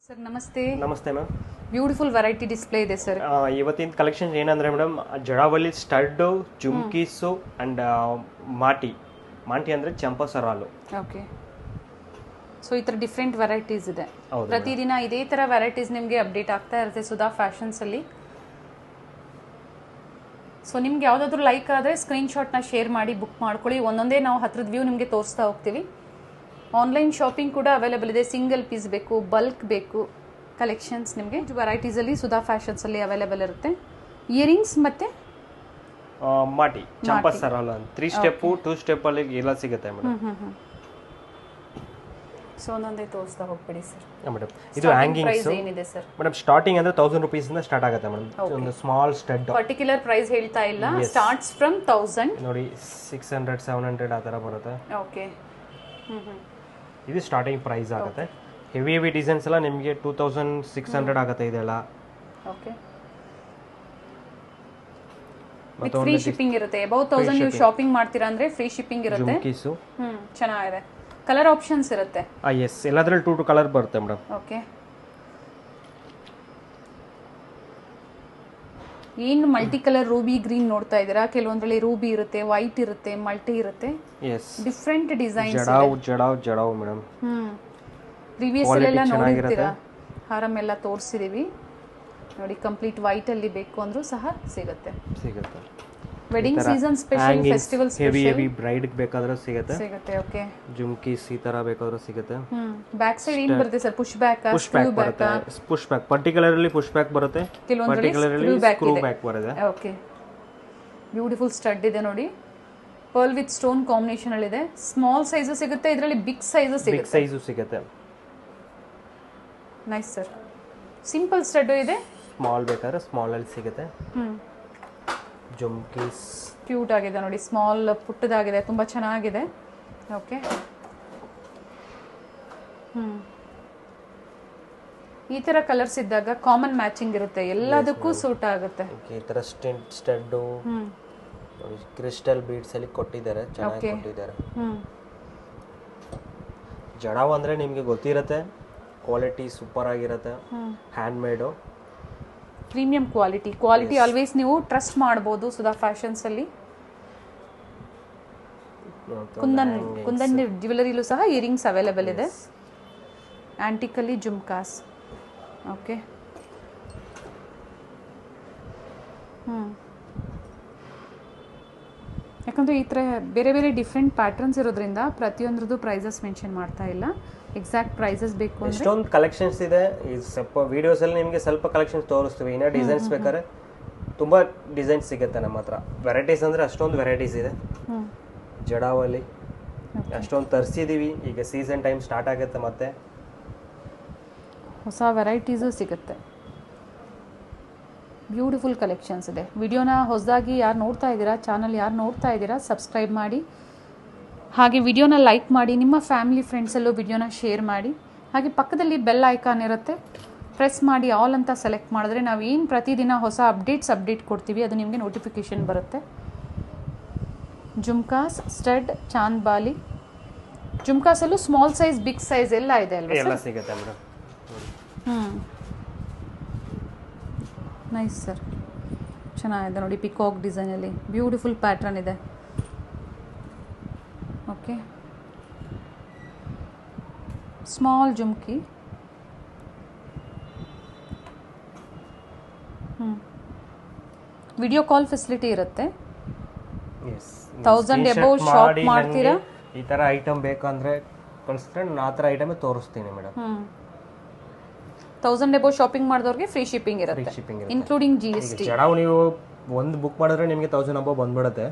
Sir ನಮಸ್ತೆ. ನಮಸ್ತೆ ma'am. Beautiful variety display ಇದೆ ಸರ್. ಇವತ್ತಿನ ಕಲೆಕ್ಷನ್ ಏನಂದ್ರೆ ಮೇಡಮ್, ಜಡಾವಳಿ ಸ್ಟಡ್, ಜುಮ್ಕೀಸು ಅಂಡ್ ಮಾಟಿ ಅಂದ್ರೆ ಚಂಪಾ ಸರಾಲು. ಓಕೆ, ಸೊ ಈ ಥರ ಡಿಫ್ರೆಂಟ್ ವೆರೈಟೀಸ್ ಇದೆ. ಪ್ರತಿದಿನ ಇದೇ ಥರ ವೆರೈಟೀಸ್ ನಿಮಗೆ ಅಪ್ಡೇಟ್ ಆಗ್ತಾ ಇರುತ್ತೆ ಸುಧಾ ಫ್ಯಾಷನ್ಸಲ್ಲಿ. ಸೊ ನಿಮ್ಗೆ ಯಾವುದಾದ್ರೂ ಲೈಕ್ ಆದರೆ ಸ್ಕ್ರೀನ್ಶಾಟ್ನ ಶೇರ್ ಮಾಡಿ ಬುಕ್ ಮಾಡ್ಕೊಳ್ಳಿ. ಒಂದೊಂದೇ ನಾವು ಹತ್ರದ ವ್ಯೂ ನಿಮಗೆ ತೋರಿಸ್ತಾ ಹೋಗ್ತೀವಿ. ಆನ್ಲೈನ್ ಶಾಪಿಂಗ್ ಕೂಡ ಅವೈಲೇಬಲ್ ಇದೆ. ಸಿಂಗಲ್ ಪೀಸ್ ಬೇಕು, ಬಲ್ಕ್ ಬೇಕು, ಕಲೆಕ್ಷನ್ಸ್ ನಿಮಗೆ ವೆರೈಟೀಸಲ್ಲಿ ಸುಧಾ ಫ್ಯಾಷನ್ಸಲ್ಲಿ ಅವೈಲೇಬಲ್ ಇರುತ್ತೆ. ಇಯರಿಂಗ್ಸ್ ಮತ್ತು ಮಾಟಿ ಚಂಪಾ ಸರಾಲು ಅಂತ 3 ಸ್ಟೆಪ್ 2 ಸ್ಟೆಪ್ ಅಲ್ಲಿ ಎಲ್ಲ ಸಿಗುತ್ತೆ ಮೇಡಮ್. ಸೊ ಒಂದೊಂದೇ ತೋರಿಸ್ತಾ ಹೋಗ್ಬಿಡಿ ಸರ್. ಮೇಡಮ್ ಇದು ಹ್ಯಾಂಗಿಂಗ್ಸ್ ಏನಿದೆ ಸರ್? ಮೇಡಮ್ ಸ್ಟಾರ್ಟಿಂಗ್ ಅಂದ್ರೆ 1000 ರೂಪೀಸ್ ಇಂದ ಸ್ಟಾರ್ಟ್ ಆಗುತ್ತೆ ಮೇಡಮ್. ಒಂದು ಸ್ಮಾಲ್ ಸ್ಟಡ್ ಪರ್ಟಿಕ್ಯುಲರ್ ಪ್ರೈಸ್ ಹೇಳ್ತಾ ಇಲ್ಲ, ಸ್ಟಾರ್ಟ್ಸ್ ಫ್ರಮ್ 1000 ನೋಡಿ 600 700 ಆ ತರ ಬರುತ್ತೆ. ಓಕೆ, ಇದು ಸ್ಟಾರ್ಟಿಂಗ್ ಪ್ರೈಸ್ ಆಗುತ್ತೆ. ಹೆವಿ ಡಿಸೈನ್ಸ್ ಎಲ್ಲ ನಿಮಗೆ 2600 ಆಗುತ್ತೆ ಇದೆಲ್ಲ. ಓಕೆ, ವಿತ್ ಫ್ರೀ ಶಿಪ್ಪಿಂಗ್ ಇರುತ್ತೆ. ಅಬೌಟ್ 1000 ನೀವು ಶಾಪಿಂಗ್ ಮಾಡ್ತೀರಾ ಅಂದ್ರೆ ಫ್ರೀ ಶಿಪ್ಪಿಂಗ್ ಇರುತ್ತೆ. ಜುಮ್ಕೀಸು ಚೆನ್ನಾಗಿದೆ. ಕಲರ್ ಆಪ್ಷನ್ಸ್ ಇರುತ್ತೆ. ಎಸ್, ಎಲ್ಲದರಲ್ಲಿ 2 ಕಲರ್ ಬರುತ್ತೆ ಮೇಡಮ್. ಓಕೆ, ಏನು ಮಲ್ಟಿ ಕಲರ್ ರೂಬಿ ಗ್ರೀನ್ ನೋಡ್ತಾ ಇದ್ದೀರಾ? ಕೆಲವೊಂದ್ರಲ್ಲಿ ರೂಬಿ ಇರುತ್ತೆ, ವೈಟ್ ಇರುತ್ತೆ, ಮಲ್ಟಿ ಇರುತ್ತೆ. Yes, different designs. Jadau madam. Previous ಎಲ್ಲ ನೋಡಿರ್ತೀರಾ, ಹಾರಮ್ ಎಲ್ಲ ತೋರಿಸಿದೀವಿ ನೋಡಿ. ಕಂಪ್ಲೀಟ್ ವೈಟ್ ಅಲ್ಲಿ ಬೇಕು ಅಂದ್ರೂ ಸಹ ಸಿಗುತ್ತೆ. Wedding season special, festival special, heavy bride ಬೇಕಾದ್ರೆ ಸಿಗುತ್ತೆ. ಓಕೆ, ಜುಮ್ಕೀಸ್ ಈ ತರ ಬೇಕಾದ್ರೆ ಸಿಗುತ್ತೆ. ಬ್ಯಾಕ್ ಸೈಡ್ ಏನು ಬರುತ್ತೆ sir? Push back, screw back? Push back particularly push back ಬರುತ್ತೆ, ಪರ್ಟಿಕ್ಯುಲರ್ಲಿ ಸ್ಕ್ರೂ ಬ್ಯಾಕ್ ಬರುತ್ತೆ. ಓಕೆ, ಬ್ಯೂಟಿಫುಲ್ ಸ್ಟಡ್ ಇದೆ ನೋಡಿ. ಪರ್ಲ್ ವಿತ್ ಸ್ಟೋನ್ ಕಾಂಬಿನೇಷನ್ ಅಲ್ಲಿ ಇದೆ. ಸ್ಮಾಲ್ ಸೈಜ್ ಸಿಗುತ್ತೆ, ಇದರಲ್ಲಿ ಬಿಗ್ ಸೈಜ್ ಸಿಗುತ್ತೆ. Nice sir. ಸಿಂಪಲ್ ಸ್ಟಡ್ ಇದೆ, ಸ್ಮಾಲ್ ಬೇಕಾದ್ರೆ ಸ್ಮಾಲ್ ಅಲ್ಲಿ ಸಿಗುತ್ತೆ. ಜುಮ್ಕೀಸ್ ಕ್ಯೂಟ್ ಆಗಿದೆ ನೋಡಿ, ಸ್ಮಾಲ್ ಪುಟ್ಟದಾಗಿದೆ, ತುಂಬಾ ಚೆನ್ನಾಗಿದೆ. ಓಕೆ, ಈ ತರ ಕಲರ್ಸ್ ಇದ್ದಾಗ ಕಾಮನ್ ಮ್ಯಾಚಿಂಗ್ ಇರುತ್ತೆ, ಎಲ್ಲದಕ್ಕೂ ಸೂಟ್ ಆಗುತ್ತೆ. ಈ ತರ ಸ್ಟಡ್ ಕ್ರಿಸ್ಟಲ್ ಬೀಡ್ಸ್ ಅಲ್ಲಿ ಕೊಟ್ಟಿದ್ದಾರೆ, ಚೆನ್ನಾಗಿ ಕೊಟ್ಟಿದ್ದಾರೆ. ಜಡಾವ್ ಅಂದ್ರೆ ನಿಮಗೆ ಗೊತ್ತಿರುತ್ತೆ, ಕ್ವಾಲಿಟಿ ಸೂಪರ್ ಆಗಿರುತ್ತೆ. ಹ್ಯಾಂಡ್ ಮೇಡು, ಪ್ರೀಮಿಯಂ ಕ್ವಾಲಿಟಿ ಆಲ್ವೇಸ್ ನೀವು ಟ್ರಸ್ಟ್ ಮಾಡಬಹುದು ಸುಧಾ ಫ್ಯಾಷನ್ಸ್ ಅಲ್ಲಿ. ಕುಂದನ್ ಜ್ಯುವೆಲರಿಲೂ ಸಹ ಇಯರಿಂಗ್ಸ್ ಅವೈಲೇಬಲ್ ಇದೆ. ಆಂಟಿಕಲ್ಲಿ ಜುಮ್ಕಾಸ್. ಓಕೆ, ಯಾಕಂದ್ರೆ ಈ ಥರ ಬೇರೆ ಬೇರೆ ಡಿಫ್ರೆಂಟ್ ಪ್ಯಾಟರ್ನ್ಸ್ ಇರೋದ್ರಿಂದ ಪ್ರತಿಯೊಂದ್ರದ್ದು ಪ್ರೈಸಸ್ ಮೆನ್ಷನ್ ಮಾಡ್ತಾ ಇಲ್ಲ. ಎಕ್ಸಾಕ್ಟ್ ಪ್ರೈಸಸ್ ಬೇಕು ಅಂದ್ರೆ ಎಷ್ಟೊಂದು ಕಲೆಕ್ಷನ್ಸ್ ಇದೆ. ಈ ಸ್ವಲ್ಪ ವಿಡಿಯೋಸ್ ಅಲ್ಲಿ ನಿಮಗೆ ಸ್ವಲ್ಪ ಕಲೆಕ್ಷನ್ಸ್ ತೋರಿಸ್ತೀವಿ. ಇನ್ನ ಡಿಸೈನ್ಸ್ ಬೇಕಾದ್ರೆ ತುಂಬಾ ಡಿಸೈನ್ಸ್ ಸಿಗುತ್ತೆ ನಮ್ಮ ಹತ್ರ. ವೆರೈಟೀಸ್ ಅಂದ್ರೆ ಅಷ್ಟೊಂದು ವೆರೈಟೀಸ್ ಇದೆ. ಜಡಾವಲ್ಲಿ ಅಷ್ಟೊಂದು ತರಿಸಿದೀವಿ. ಈಗ ಸೀಸನ್ ಟೈಮ್ ಸ್ಟಾರ್ಟ್ ಆಗುತ್ತೆ, ಮತ್ತೆ ಹೊಸ ವೆರೈಟೀಸು ಸಿಗುತ್ತೆ. ಬ್ಯೂಟಿಫುಲ್ ಕಲೆಕ್ಷನ್ಸ್ ಇದೆ. ವಿಡಿಯೋನ ಹೊಸದಾಗಿ ಯಾರು ನೋಡ್ತಾ ಇದ್ದೀರಾ, ಚಾನಲ್ ಯಾರು ನೋಡ್ತಾ ಇದ್ದೀರಾ, ಸಬ್ಸ್ಕ್ರೈಬ್ ಮಾಡಿ. ಹಾಗೆ ವಿಡಿಯೋನ ಲೈಕ್ ಮಾಡಿ, ನಿಮ್ಮ ಫ್ಯಾಮಿಲಿ ಫ್ರೆಂಡ್ಸಲ್ಲೂ ವಿಡಿಯೋನ ಶೇರ್ ಮಾಡಿ. ಹಾಗೆ ಪಕ್ಕದಲ್ಲಿ ಬೆಲ್ ಐಕಾನ್ ಇರುತ್ತೆ, ಪ್ರೆಸ್ ಮಾಡಿ ಆಲ್ ಅಂತ ಸೆಲೆಕ್ಟ್ ಮಾಡಿದ್ರೆ ನಾವು ಏನು ಪ್ರತಿದಿನ ಹೊಸ ಅಪ್ಡೇಟ್ ಕೊಡ್ತೀವಿ ಅದು ನಿಮಗೆ ನೋಟಿಫಿಕೇಶನ್ ಬರುತ್ತೆ. ಜುಮ್ಕಾಸ್, ಸ್ಟಡ್, ಚಾಂದ್ ಬಾಲಿ. ಜುಮ್ಕಾಸಲ್ಲೂ ಸ್ಮಾಲ್ ಸೈಜ್, ಬಿಗ್ ಸೈಜ್ ಎಲ್ಲ ಇದೆ ಅಲ್ವಾ? ಎಲ್ಲ ಸಿಗುತ್ತೆ ಮೇಡಮ್. ನೈಸ್ ಸರ್, ಚೆನ್ನಾಗಿದೆ ನೋಡಿ. ಪಿಕಾಕ್ ಡಿಸೈನಲ್ಲಿ ಬ್ಯೂಟಿಫುಲ್ ಪ್ಯಾಟ್ರನ್ ಇದೆ. ಓಕೆ, ಸ್ಮಾಲ್ ಜುಮ್ಕಿ. ವಿಡಿಯೋ ಕಾಲ್ ಫೆಸಿಲಿಟಿ ಇರುತ್ತೆ. 1000 ಎಬೋ ಶಾಪ್ ಮಾಡ್ತೀರಾ? ಈ ತರ ಐಟಮ್ ಬೇಕಂದ್ರೆ ಕಳಿಸ್ತಾರೆ, ನಾನು ಆ ಥರ ಐಟಮೇ ತೋರಿಸ್ತೀನಿ ಮೇಡಮ್. 1000 ಎಬೋ ಶಾಪಿಂಗ್ ಮಾಡಿದವ್ರಿಗೆ ಫ್ರೀ ಶಿಪ್ಪಿಂಗ್ ಇರುತ್ತೆ, ಇನ್ಕ್ಲೂಡಿಂಗ್ GST. ಜಡಾವ್ ನೀವು ಒಂದು ಬುಕ್ ಮಾಡಿದ್ರೆ ನಿಮಗೆ 1000 ಅಬೋ ಬಂದ್ಬಿಡುತ್ತೆ.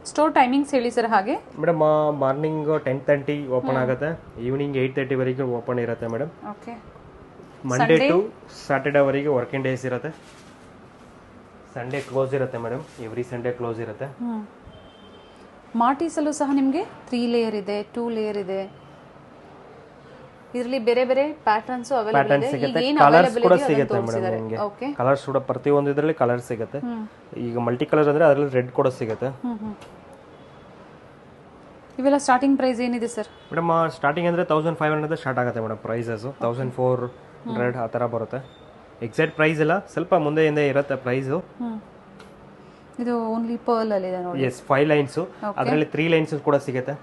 ಸ್ಟೋರ್ ಟೈಮಿಂಗ್ಸ್ ಹೇಳಿ ಸರ್. ಹಾಗೆ ಮೇಡಮ್, ಮಾರ್ನಿಂಗ್ 10:30 ಓಪನ್ ಆಗುತ್ತೆ, ಈವ್ನಿಂಗ್ 8:30 ವರೆಗೆ ಓಪನ್ ಇರುತ್ತೆ madam. Okay, Monday to Saturday ವರೆಗೆ ವರ್ಕಿಂಗ್ ಡೇಸ್ ಇರುತ್ತೆ. ಸಂಡೇ ಕ್ಲೋಸ್ ಇರುತ್ತೆ ಮೇಡಮ್, ಎವ್ರಿ ಸಂಡೇ ಕ್ಲೋಸ್ ಇರುತ್ತೆ. ಮಾರ್ಟೀಸಲ್ಲೂ ಸಹ ನಿಮಗೆ 3 ಲೇಯರ್ ಇದೆ, 2 ಲೇಯರ್ ಇದೆ. ಇದರಲ್ಲಿ ಬೇರೆ ಬೇರೆ ಪ್ಯಾಟರ್ನ್ಸ್ ಅವೈಲೇಬಲ್ ಪ್ಯಾಟರ್ನ್ ಇದೆ. ಸಿಗುತ್ತೆ, ಈಗ ಏನು ಕಲರ್ಸ್ ಅವೈಲೇಬಲ್ ಕೂಡ ಇದೆ ಸಿಗುತ್ತೆ ಅದನ್ನ ಮೇಡಮ್ ತೋರಿಸಿದ್ದಾರೆ. ನಿಮಗೆ. ಓಕೆ. ಕಲರ್ಸ್ ಕೂಡ ಪ್ರತಿಯೊಂದು ಇದರಲ್ಲಿ ಕಲರ್ ಸಿಗುತ್ತೆ. ಈಗ ಮಲ್ಟಿ ಕಲರ್ ಅಂದ್ರೆ ಅದರಲ್ಲಿ ರೆಡ್ ಕೂಡ ಸಿಗುತ್ತೆ. ಇವೆಲ್ಲ ಸ್ಟಾರ್ಟಿಂಗ್ ಪ್ರೈಸ್ ಏನಿದೆ ಸರ್? ಮೇಡಮ್ ಸ್ಟಾರ್ಟಿಂಗ್ ಅಂದ್ರೆ 1500 ಸ್ಟಾರ್ಟ್ ಆಗುತ್ತೆ ಮೇಡಮ್. ಪ್ರೈಸಸ್ 1400 ಆ ಥರ ಬರುತ್ತೆ. ಎಕ್ಸಾಕ್ಟ್ ಪ್ರೈಸ್ ಇಲ್ಲ, ಸ್ವಲ್ಪ ಮುಂದೆ ಹಿಂದೆ ಇರುತ್ತೆ ಪ್ರೈಸು. ಇದು ಓನ್ಲಿ ಪರ್ಲ್ ಅಲ್ಲಿ ಇದೆ ನೋಡಿ. ಎಸ್ 5 ಲೈನ್ಸ್, ಅದರಲ್ಲಿ 3 ಲೈನ್ಸ್ ಕೂಡ ಸಿಗುತ್ತೆ.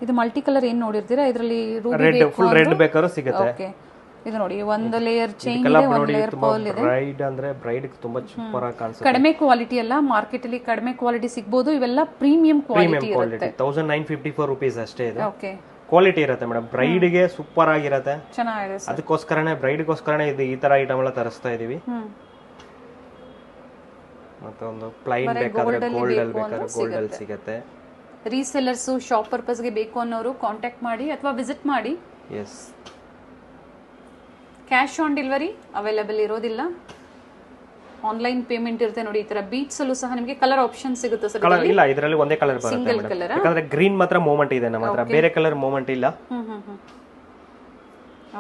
ಇದು ಮಲ್ಟಿ ಕಲರ್ ಏನ್ ನೋಡಿರ್ತೀರಾ, ಇದರಲ್ಲಿ ರೆಡ್, ಫುಲ್ ರೆಡ್ ಬೇಕಾದ್ರೂ ಸಿಗುತ್ತೆ. ಓಕೆ. ಇದು ನೋಡಿ ಒಂದು ಲೇಯರ್ ಚೈನ್ ಇದೆ, ಒಂದು ಲೇಯರ್ ಪರ್ಲ್ ಇದೆ. ಬ್ರೈಡ್ ಅಂದ್ರೆ ಬ್ರೈಡ್ ತುಂಬಾ ಸೂಪರ್ ಆಗಿ ಕಾಣಿಸುತ್ತೆ. ಕಡಿಮೆ ಕ್ವಾಲಿಟಿ ಅಲ್ಲ, ಮಾರ್ಕೆಟ್ ಅಲ್ಲಿ ಕಡಿಮೆ ಕ್ವಾಲಿಟಿ ಸಿಗಬಹುದು. ಇವೆಲ್ಲ ಪ್ರೀಮಿಯಂ ಕ್ವಾಲಿಟಿ ಇರುತ್ತೆ. 1954 ರೂಪೀಸ್ ಅಷ್ಟೇ ಇದೆ. ಓಕೆ. ಕ್ವಾಲಿಟಿ ಇರುತ್ತೆ ಮೇಡಮ್. ಬ್ರೈಡ್ ಗೆ ಸೂಪರ್ ಆಗಿರುತ್ತೆ. ಚೆನ್ನಾಗಿದೆ ಸರ್. ಅದಕ್ಕೋಸ್ಕರನೇ ಬ್ರೈಡ್ಗೋಸ್ಕರನೇ ಇದು ಈ ತರ ಐಟಮ್ ಎಲ್ಲ ತರಿಸ್ತಾ ಇದೀವಿ. ಮತ್ತೆ ಒಂದು ಪ್ಲೈನ್ ಬೇಕಾದ್ರೆ ಗೋಲ್ಡ್ ಅಲ್ಲಿ ಬೇಕಾದ್ರೆ ಗೋಲ್ಡ್ ಅಲ್ಲಿ ಸಿಗುತ್ತೆ. ರೀಸೆಲ್ಲರ್ಸ್ ಶಾಪ್ ಪರ್ಪಸ್ ಗೆ ಬೇಕು ಅನ್ನೋರು ಕಾಂಟ್ಯಾಕ್ಟ್ ಮಾಡಿ ಅಥವಾ ವಿಸಿಟ್ ಮಾಡಿ. Yes. Cash on delivery available ಇರೋದಿಲ್ಲ, ಆನ್ಲೈನ್ ಪೇಮೆಂಟ್ ಇರುತ್ತೆ. ನೋಡಿ ಈ ತರ ಬೀಟ್ಸ್ ಅಲ್ಲೂ ಸಹ ನಿಮಗೆ ಕಲರ್ ಆಪ್ಷನ್ ಸಿಗುತ್ತೆ ಸರ್. ಕಲರ್ ಇಲ್ಲ, ಇದರಲ್ಲಿ ಒಂದೇ ಕಲರ್ ಬರುತ್ತೆ ಸಿಂಗಲ್ ಕಲರ್. ಯಾಕಂದ್ರೆ ಗ್ರೀನ್ ಮಾತ್ರ ಮೂವ್ಮೆಂಟ್ ಇದೆ ನಮ್ಮ ಹತ್ರ, ಬೇರೆ ಕಲರ್ ಮೂವ್ಮೆಂಟ್ ಇಲ್ಲ.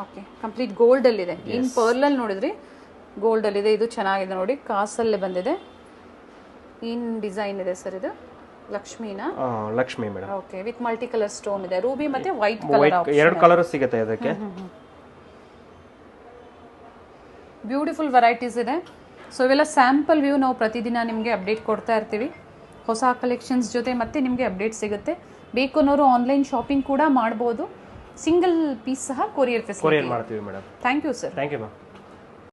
ಓಕೆ. ಕಂಪ್ಲೀಟ್ ಗೋಲ್ಡ್ ಅಲ್ಲಿ ಇದೆ. ಇನ್ ಪರ್ಲ್ ಅಲ್ಲಿ ನೋಡಿದ್ರಿ ಗೋಲ್ಡ್ ಅಲ್ಲಿ ಇದೆ. ಇದು ಚೆನ್ನಾಗಿದೆ ನೋಡಿ, ಕಾಸಲ್ಲೇ ಬಂದಿದೆ. ಇನ್ ಡಿಸೈನ್ ಇದೆ ಸರ್. ಇದು ಲಕ್ಷ್ಮಿನಾ? Lakshmi madam. Okay. With multi colour stone ಇದೆ, ರೂಬಿ ಮತ್ತೆ ವೈಟ್ ಕಲರ್ ಆಪ್ಷನ್. ಎರಡು ಕಲರ್ ಸಿಗುತ್ತೆ ಅದಕ್ಕೆ. ಬ್ಯೂಟಿಫುಲ್ ವೆರೈಟೀಸ್ ಇದೆ. ಸೊ ಇವೆಲ್ಲ ಸ್ಯಾಂಪಲ್ ವ್ಯೂ ನಾವು ಪ್ರತಿದಿನ ನಿಮಗೆ ಅಪ್ಡೇಟ್ ಕೊಡ್ತಾ ಇರ್ತೀವಿ. ಹೊಸ ಕಲೆಕ್ಷನ್ಸ್ ಜೊತೆ ಮತ್ತೆ ನಿಮಗೆ ಅಪ್ಡೇಟ್ ಸಿಗುತ್ತೆ. ಬೇಕು ಅನ್ನೋರು ಆನ್ಲೈನ್ ಶಾಪಿಂಗ್ ಕೂಡ ಮಾಡ್ಬೋದು. ಸಿಂಗಲ್ ಪೀಸ್ ಸಹ ಕೊರಿಯರ್ ಫೆಸಿಲಿಟಿ ಮಾಡ್ತೀವಿ madam. Thank you sir. Thank you ma'am.